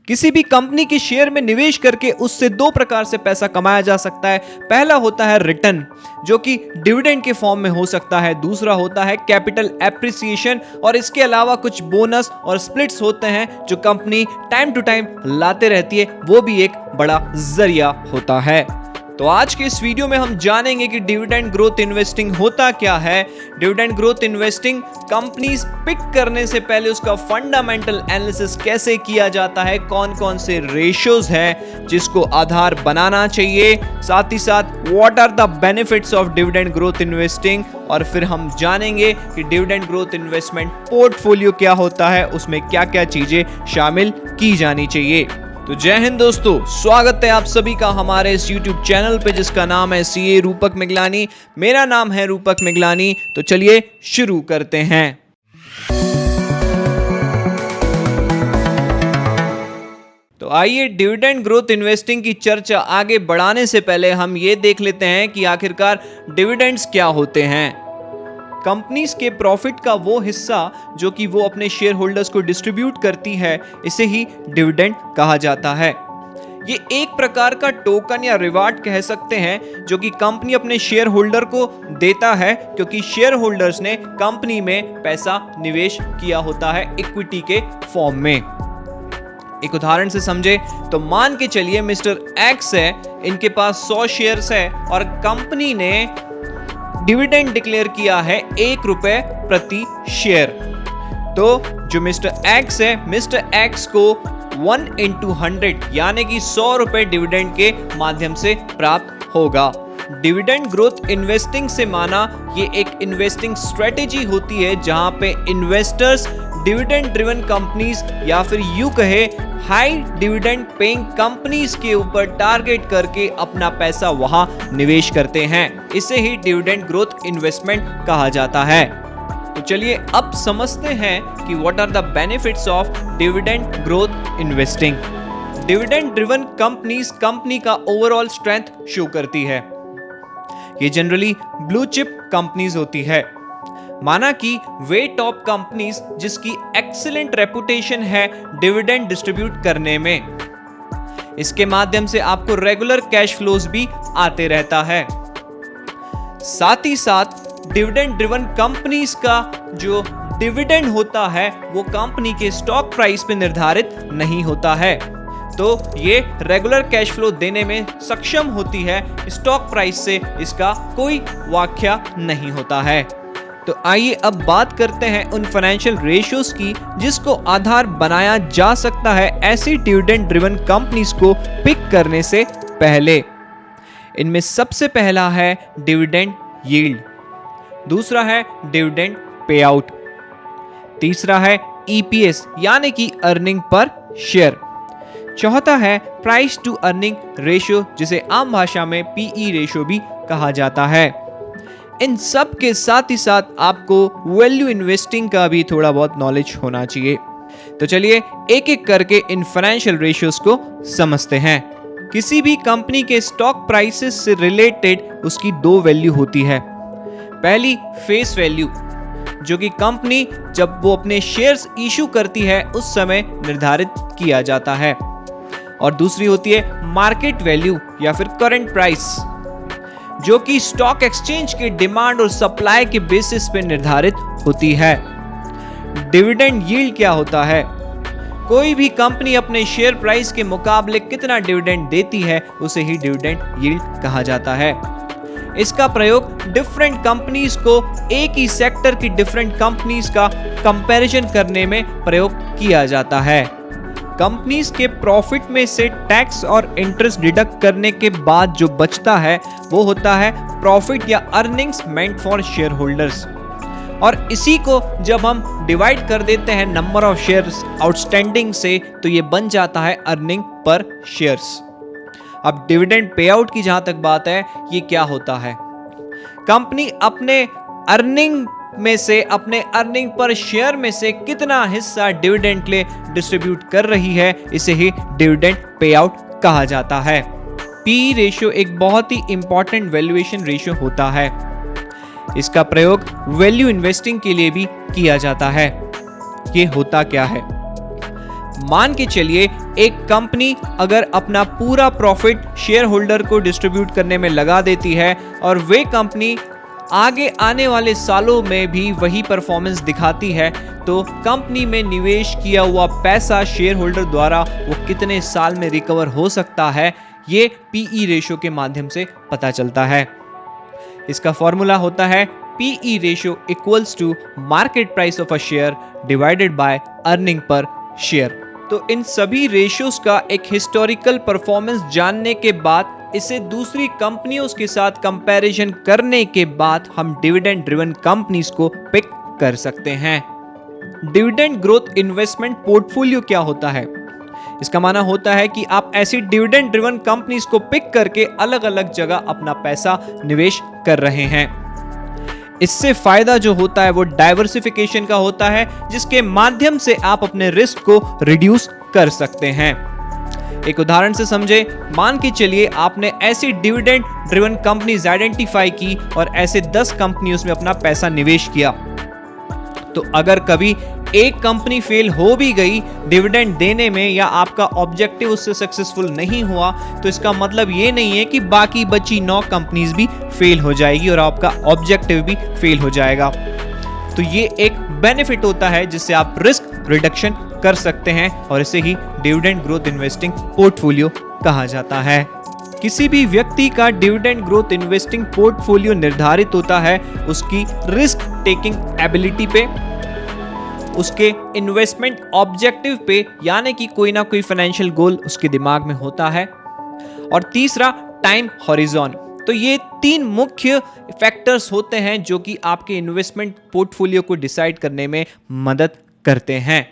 किसी भी कंपनी के शेयर में निवेश करके उससे दो प्रकार से पैसा कमाया जा सकता है। पहला होता है रिटर्न, जो कि डिविडेंड के फॉर्म में हो सकता है। दूसरा होता है कैपिटल एप्रिसिएशन, और इसके अलावा कुछ बोनस और स्प्लिट्स होते हैं जो कंपनी टाइम टू टाइम लाते रहती है, वो भी एक बड़ा जरिया होता है। तो आज के इस वीडियो में हम जानेंगे कि डिविडेंड ग्रोथ इन्वेस्टिंग होता क्या है। Dividend growth investing companies pick करने से पहले उसका फंडामेंटल एनालिसिस कैसे किया जाता है, कौन कौन से रेशियोज हैं जिसको आधार बनाना चाहिए, साथ ही साथ what are the benefits of dividend growth investing, और फिर हम जानेंगे कि डिविडेंड ग्रोथ इन्वेस्टमेंट पोर्टफोलियो क्या होता है, उसमें क्या क्या चीजें शामिल की जानी चाहिए। तो जय हिंद दोस्तों, स्वागत है आप सभी का हमारे इस YouTube चैनल पे जिसका नाम है CA रूपक मिगलानी। मेरा नाम है रूपक मिगलानी। तो चलिए शुरू करते हैं। तो आइए डिविडेंड ग्रोथ इन्वेस्टिंग की चर्चा आगे बढ़ाने से पहले हम ये देख लेते हैं कि आखिरकार डिविडेंड्स क्या होते हैं। कंपनीज के प्रॉफिट का वो हिस्सा जो कि वो अपने शेयर होल्डर्स को डिस्ट्रीब्यूट करती है, इसे ही डिविडेंड कहा जाता है। ये एक प्रकार का टोकन या रिवार्ड कह सकते हैं जो कि कंपनी अपने शेयर होल्डर को देता है, क्योंकि शेयर होल्डर्स ने कंपनी में पैसा निवेश किया होता है इक्विटी के फॉर्म में। एक उदाहरण से समझे तो मान के चलिए मिस्टर एक्स है, इनके पास 100 शेयर्स है और कंपनी ने डिविडेंड डिक्लेयर किया है ₹1 प्रति शेयर। तो जो मिस्टर एक्स है, मिस्टर एक्स को 1 into 100 यानी कि ₹100 डिविडेंड के माध्यम से प्राप्त होगा। डिविडेंड ग्रोथ इन्वेस्टिंग से माना ये एक इन्वेस्टिंग स्ट्रेटेजी होती है जहां पे इन्वेस्टर्स डिविडेंड ड्रिवन कंपनीज या फिर यूं कहे हाई डिविडेंड पेइंग कंपनीज के ऊपर टारगेट करके अपना पैसा वहां निवेश करते हैं। इसे ही डिविडेंड ग्रोथ इन्वेस्टमेंट कहा जाता है। तो चलिए अब समझते हैं कि what are the benefits of dividend growth investing. Dividend driven companies company का ओवरऑल स्ट्रेंथ शो करती है। ये जनरली ब्लू चिप कंपनीज होती है। माना कि वे टॉप कंपनीज जिसकी एक्सीलेंट रेपुटेशन है डिविडेंड डिस्ट्रीब्यूट करने में। इसके माध्यम से आपको रेगुलर कैश फ्लोज भी आते रहता है। साथ ही साथ डिविडेंड ड्रिवन कंपनीज का जो डिविडेंड होता है वो कंपनी के स्टॉक प्राइस पे निर्धारित नहीं होता है, तो ये रेगुलर कैश फ्लो देने में सक्षम होती है। स्टॉक प्राइस से इसका कोई वाक्या नहीं होता है। तो आइए अब बात करते हैं उन फाइनेंशियल रेशियोज की जिसको आधार बनाया जा सकता है ऐसी डिविडेंड ड्रिवन कंपनीज को पिक करने से पहले। इनमें सबसे पहला है डिविडेंड यील्ड, दूसरा है डिविडेंड पे आउट, तीसरा है EPS यानी कि अर्निंग पर शेयर, चौथा है प्राइस टू अर्निंग रेशियो जिसे आम भाषा में PE रेशियो भी कहा जाता है। इन सब के साथ ही साथ आपको वैल्यू इन्वेस्टिंग का भी थोड़ा बहुत नॉलेज होना चाहिए। तो चलिए एक एक करके इन फाइनेंशियल रेशियोज को समझते हैं। किसी भी कंपनी के स्टॉक प्राइसेस से रिलेटेड उसकी दो वैल्यू होती है। पहली फेस वैल्यू, जो कि कंपनी जब वो अपने शेयर्स इशू करती है उस समय निर्धारित किया जाता है, और दूसरी होती है मार्केट वैल्यू या फिर करंट प्राइस, जो कि स्टॉक एक्सचेंज के डिमांड और सप्लाई के बेसिस पे निर्धारित होती है। डिविडेंड यील्ड क्या होता है? कोई भी कंपनी अपने शेयर प्राइस के मुकाबले कितना डिविडेंड देती है उसे ही डिविडेंड यील्ड कहा जाता है। इसका प्रयोग डिफरेंट कंपनीज को एक ही सेक्टर की डिफरेंट कंपनीज का कंपैरिजन करने में प्रयोग किया जाता है। कंपनीज के प्रॉफिट में से टैक्स और इंटरेस्ट डिडक्ट करने के बाद जो बचता है वो होता है प्रॉफिट या earnings meant for share holders, और इसी को जब हम डिवाइड कर देते हैं नंबर ऑफ शेयर्स आउटस्टैंडिंग से तो ये बन जाता है अर्निंग पर शेयर्स। अब डिविडेंड पे आउट की जहां तक बात है, ये क्या होता है? कंपनी अपने अर्निंग में से, अपने अर्निंग पर शेयर में से कितना हिस्सा डिविडेंड ले डिस्ट्रीब्यूट कर रही है, इसे ही डिविडेंड पे आउट कहा जाता है। पी रेशियो एक बहुत ही इंपॉर्टेंट वैल्यूएशन रेशियो होता है। इसका प्रयोग वैल्यू इन्वेस्टिंग के लिए भी किया जाता है। ये होता क्या है? मान के चलिए एक कंपनी अगर अपना पूरा प्रॉफिट शेयर होल्डर को डिस्ट्रीब्यूट करने में लगा देती है और वे कंपनी आगे आने वाले सालों में भी वही परफॉर्मेंस दिखाती है, तो कंपनी में निवेश किया हुआ पैसा शेयर होल्डर द्वारा वो कितने साल में रिकवर हो सकता है, ये पीई रेशियो के माध्यम से पता चलता है। इसका फॉर्मूला होता है PE ratio equals to market price of a share divided by earning पर शेयर। तो इन सभी रेशियोज का एक हिस्टोरिकल परफॉर्मेंस जानने के बाद, इसे दूसरी कंपनियों के साथ कंपैरिजन करने के बाद हम डिविडेंड ड्रिवन कंपनीज को पिक कर सकते हैं। डिविडेंड ग्रोथ इन्वेस्टमेंट पोर्टफोलियो क्या होता है? इसका माना होता है कि आप ऐसी डिविडेंड ड्रिवन कंपनीज को पिक करके अलग अलग जगह अपना पैसा निवेश कर रहे हैं। इससे फायदा जो होता है वो डाइवर्सिफिकेशन का होता है, जिसके माध्यम से आप अपने रिस्क को रिड्यूस कर सकते हैं। एक उदाहरण से समझे, मान के चलिए आपने ऐसी डिविडेंड ड्रिवन कंपनीज आइडेंटिफाई की और ऐसे 10 कंपनियों में अपना पैसा निवेश किया। तो अगर कभी एक कंपनी फेल हो भी गई डिविडेंड देने में या आपका ऑब्जेक्टिव उससे सक्सेसफुल नहीं हुआ, तो इसका मतलब ये नहीं है कि बाकी बची 9 कंपनीज भी फेल हो जाएगी और आपका ऑब्जेक्टिव भी फेल हो जाएगा। तो ये एक बेनिफिट होता है जिससे आप रिस्क रिडक्शन कर सकते हैं और इसे ही डिविडेंड ग्रोथ इन्वेस्टिंग पोर्टफोलियो कहा जाता है। किसी भी व्यक्ति का डिविडेंड ग्रोथ इन्वेस्टिंग पोर्टफोलियो निर्धारित होता है उसकी रिस्क टेकिंग एबिलिटी पे, उसके इन्वेस्टमेंट ऑब्जेक्टिव पे, यानी कि कोई ना कोई फाइनेंशियल गोल उसके दिमाग में होता है, और तीसरा टाइम हॉरिजॉन। तो ये 3 मुख्य फैक्टर्स होते हैं जो कि आपके इन्वेस्टमेंट पोर्टफोलियो को डिसाइड करने में मदद करते हैं।